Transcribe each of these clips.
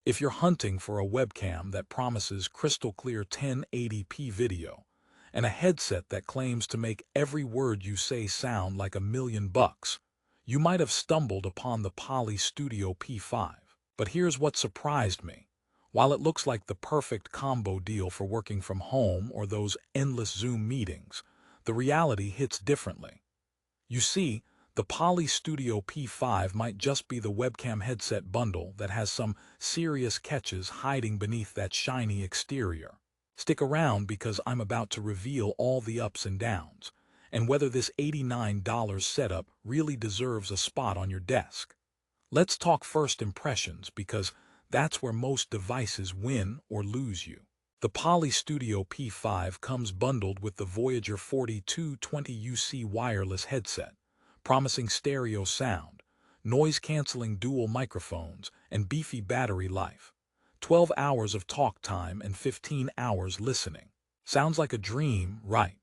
If you're hunting for a webcam that promises crystal clear 1080p video, and a headset that claims to make every word you say sound like $1,000,000, you might have stumbled upon the Poly Studio P5. But here's what surprised me. While it looks like the perfect combo deal for working from home or those endless Zoom meetings, the reality hits differently. You see, the Poly Studio P5 might just be the webcam headset bundle that has some serious catches hiding beneath that shiny exterior. Stick around because I'm about to reveal all the ups and downs, and whether this $89 setup really deserves a spot on your desk. Let's talk first impressions because that's where most devices win or lose you. The Poly Studio P5 comes bundled with the Voyager 4220 UC wireless headset, promising stereo sound, noise-canceling dual microphones, and beefy battery life. 12 hours of talk time and 15 hours listening. Sounds like a dream, right?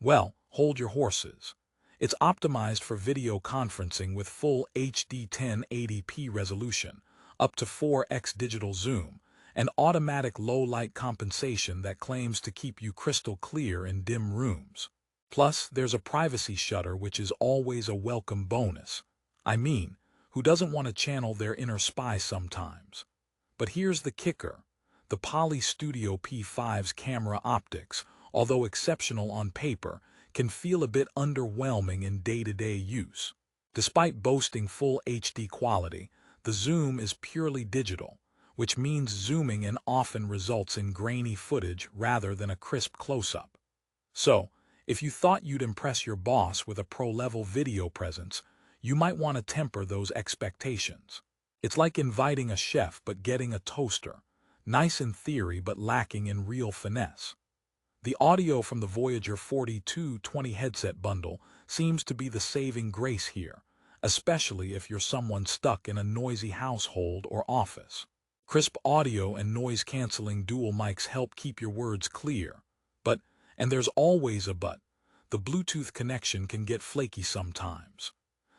Well, hold your horses. It's optimized for video conferencing with full HD 1080p resolution, up to 4x digital zoom, and automatic low-light compensation that claims to keep you crystal clear in dim rooms. Plus, there's a privacy shutter which is always a welcome bonus. I mean, who doesn't want to channel their inner spy sometimes? But here's the kicker. The Poly Studio P5's camera optics, although exceptional on paper, can feel a bit underwhelming in day-to-day use. Despite boasting full HD quality, the zoom is purely digital, which means zooming in often results in grainy footage rather than a crisp close-up. So, if you thought you'd impress your boss with a pro-level video presence, you might want to temper those expectations. It's like inviting a chef but getting a toaster, nice in theory but lacking in real finesse. The audio from the Voyager 4220 headset bundle seems to be the saving grace here, especially if you're someone stuck in a noisy household or office. Crisp audio and noise-canceling dual mics help keep your words clear. And there's always a but, the Bluetooth connection can get flaky sometimes.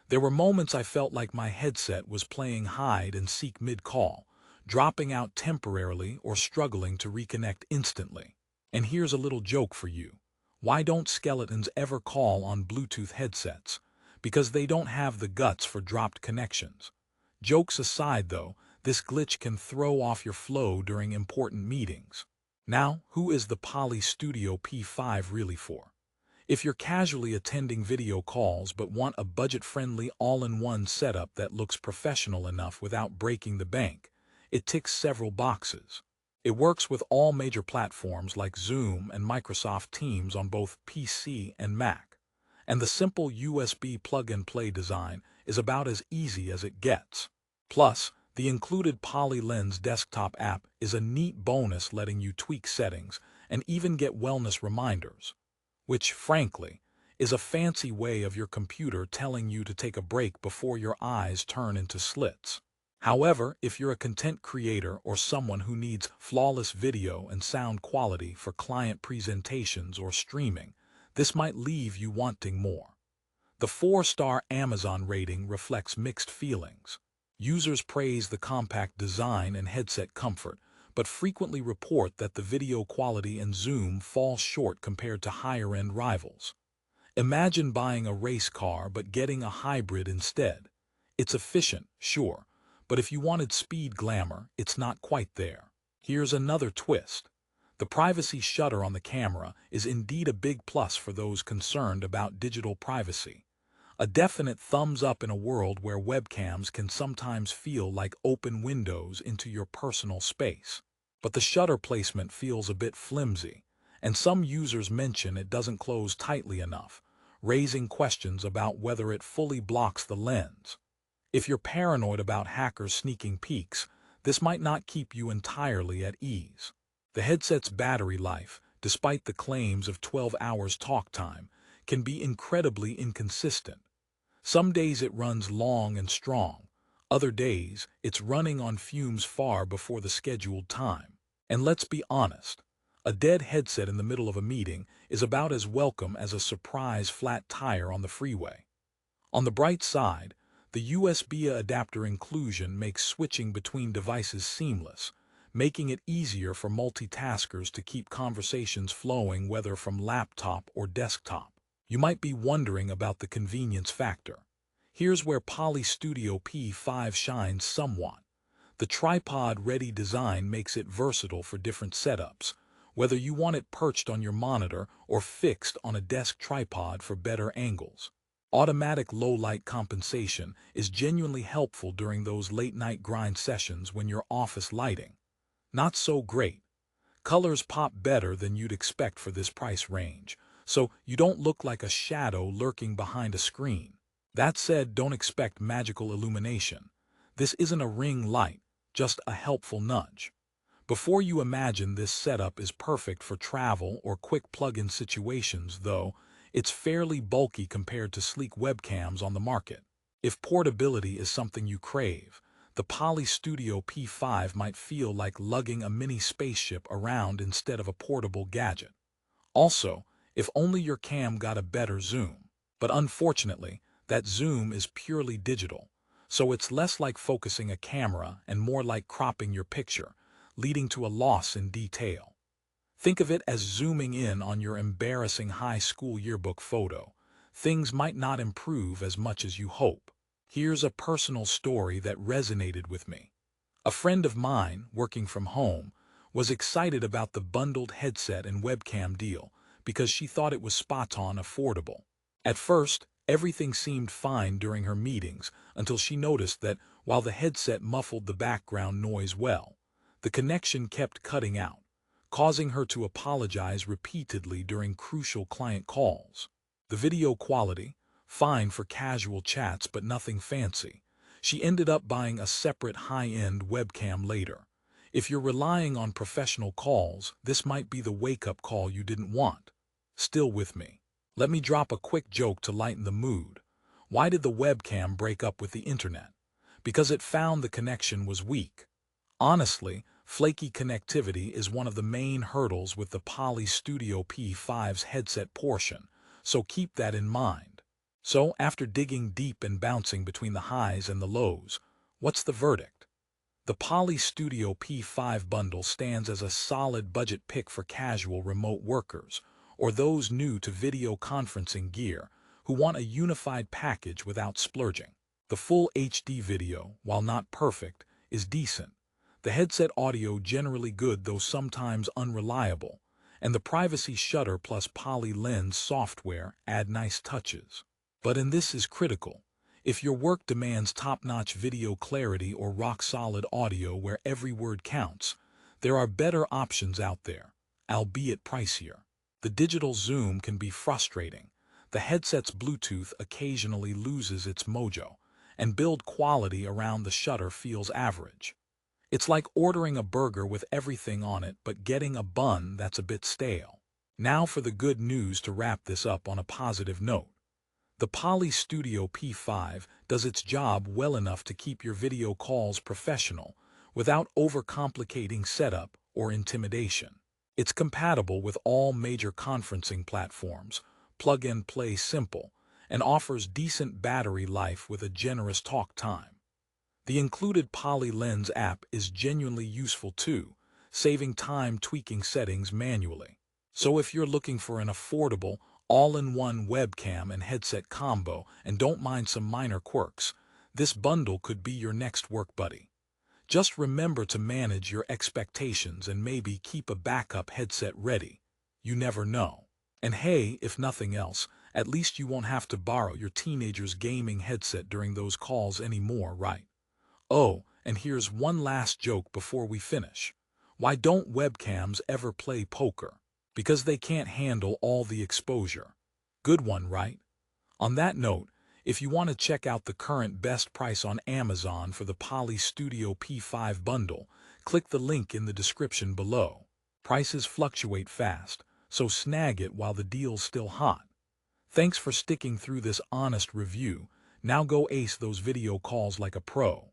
There were moments I felt like my headset was playing hide and seek mid-call, dropping out temporarily or struggling to reconnect instantly. And here's a little joke for you. Why don't skeletons ever call on Bluetooth headsets? Because they don't have the guts for dropped connections. Jokes aside though, this glitch can throw off your flow during important meetings. Now, who is the Poly Studio P5 really for? If you're casually attending video calls but want a budget-friendly all-in-one setup that looks professional enough without breaking the bank, it ticks several boxes. It works with all major platforms like Zoom and Microsoft Teams on both PC and Mac. And the simple USB plug-and-play design is about as easy as it gets. Plus, the included Poly Lens desktop app is a neat bonus letting you tweak settings and even get wellness reminders, which, frankly, is a fancy way of your computer telling you to take a break before your eyes turn into slits. However, if you're a content creator or someone who needs flawless video and sound quality for client presentations or streaming, this might leave you wanting more. The 4-star Amazon rating reflects mixed feelings. Users praise the compact design and headset comfort, but frequently report that the video quality and zoom fall short compared to higher-end rivals. Imagine buying a race car but getting a hybrid instead. It's efficient, sure, but if you wanted speed glamour, it's not quite there. Here's another twist. The privacy shutter on the camera is indeed a big plus for those concerned about digital privacy. A definite thumbs up in a world where webcams can sometimes feel like open windows into your personal space. But the shutter placement feels a bit flimsy, and some users mention it doesn't close tightly enough, raising questions about whether it fully blocks the lens. If you're paranoid about hackers sneaking peeks, this might not keep you entirely at ease. The headset's battery life, despite the claims of 12 hours talk time, can be incredibly inconsistent. Some days it runs long and strong. Other days, it's running on fumes far before the scheduled time. And let's be honest, a dead headset in the middle of a meeting is about as welcome as a surprise flat tire on the freeway. On the bright side, The USB adapter inclusion makes switching between devices seamless, making it easier for multitaskers to keep conversations flowing whether from laptop or desktop. You might be wondering about the convenience factor. Here's where Poly Studio P5 shines somewhat. The tripod-ready design makes it versatile for different setups, whether you want it perched on your monitor or fixed on a desk tripod for better angles. Automatic low-light compensation is genuinely helpful during those late-night grind sessions when your office lighting not so great. Colors pop better than you'd expect for this price range, so you don't look like a shadow lurking behind a screen. That said, don't expect magical illumination. This isn't a ring light, just a helpful nudge. Before you imagine this setup is perfect for travel or quick plug-in situations, though, it's fairly bulky compared to sleek webcams on the market. If portability is something you crave, the Poly Studio P5 might feel like lugging a mini spaceship around instead of a portable gadget. Also, if only your cam got a better zoom. But unfortunately, that zoom is purely digital, so it's less like focusing a camera and more like cropping your picture, leading to a loss in detail. Think of it as zooming in on your embarrassing high school yearbook photo. Things might not improve as much as you hope. Here's a personal story that resonated with me. A friend of mine, working from home, was excited about the bundled headset and webcam deal because she thought it was spot-on affordable. At first, everything seemed fine during her meetings until she noticed that while the headset muffled the background noise well, the connection kept cutting out, causing her to apologize repeatedly during crucial client calls. The video quality, fine for casual chats but nothing fancy. She ended up buying a separate high-end webcam later. If you're relying on professional calls, this might be the wake-up call you didn't want. Still with me? Let me drop a quick joke to lighten the mood. Why did the webcam break up with the internet? Because it found the connection was weak. Honestly, flaky connectivity is one of the main hurdles with the Poly Studio P5's headset portion, so keep that in mind. So, after digging deep and bouncing between the highs and the lows, what's the verdict? The Poly Studio P5 bundle stands as a solid budget pick for casual remote workers, or those new to video conferencing gear who want a unified package without splurging. The full HD video, while not perfect, is decent. The headset audio generally good though sometimes unreliable, and the privacy shutter plus poly lens software add nice touches. But and this is critical, if your work demands top-notch video clarity or rock-solid audio where every word counts, there are better options out there, albeit pricier. The digital zoom can be frustrating. The headset's Bluetooth occasionally loses its mojo, and build quality around the shutter feels average. It's like ordering a burger with everything on it but getting a bun that's a bit stale. Now for the good news to wrap this up on a positive note. The Poly Studio P5 does its job well enough to keep your video calls professional without overcomplicating setup or intimidation. It's compatible with all major conferencing platforms, plug-and-play simple, and offers decent battery life with a generous talk time. The included Poly Lens app is genuinely useful too, saving time tweaking settings manually. So if you're looking for an affordable, all-in-one webcam and headset combo and don't mind some minor quirks, this bundle could be your next work buddy. Just remember to manage your expectations and maybe keep a backup headset ready. You never know. And hey, if nothing else, at least you won't have to borrow your teenager's gaming headset during those calls anymore, right? Oh, and here's one last joke before we finish. Why don't webcams ever play poker? Because they can't handle all the exposure. Good one, right? On that note, if you want to check out the current best price on Amazon for the Poly Studio P5 bundle, click the link in the description below. Prices fluctuate fast, so snag it while the deal's still hot. Thanks for sticking through this honest review. Now go ace those video calls like a pro.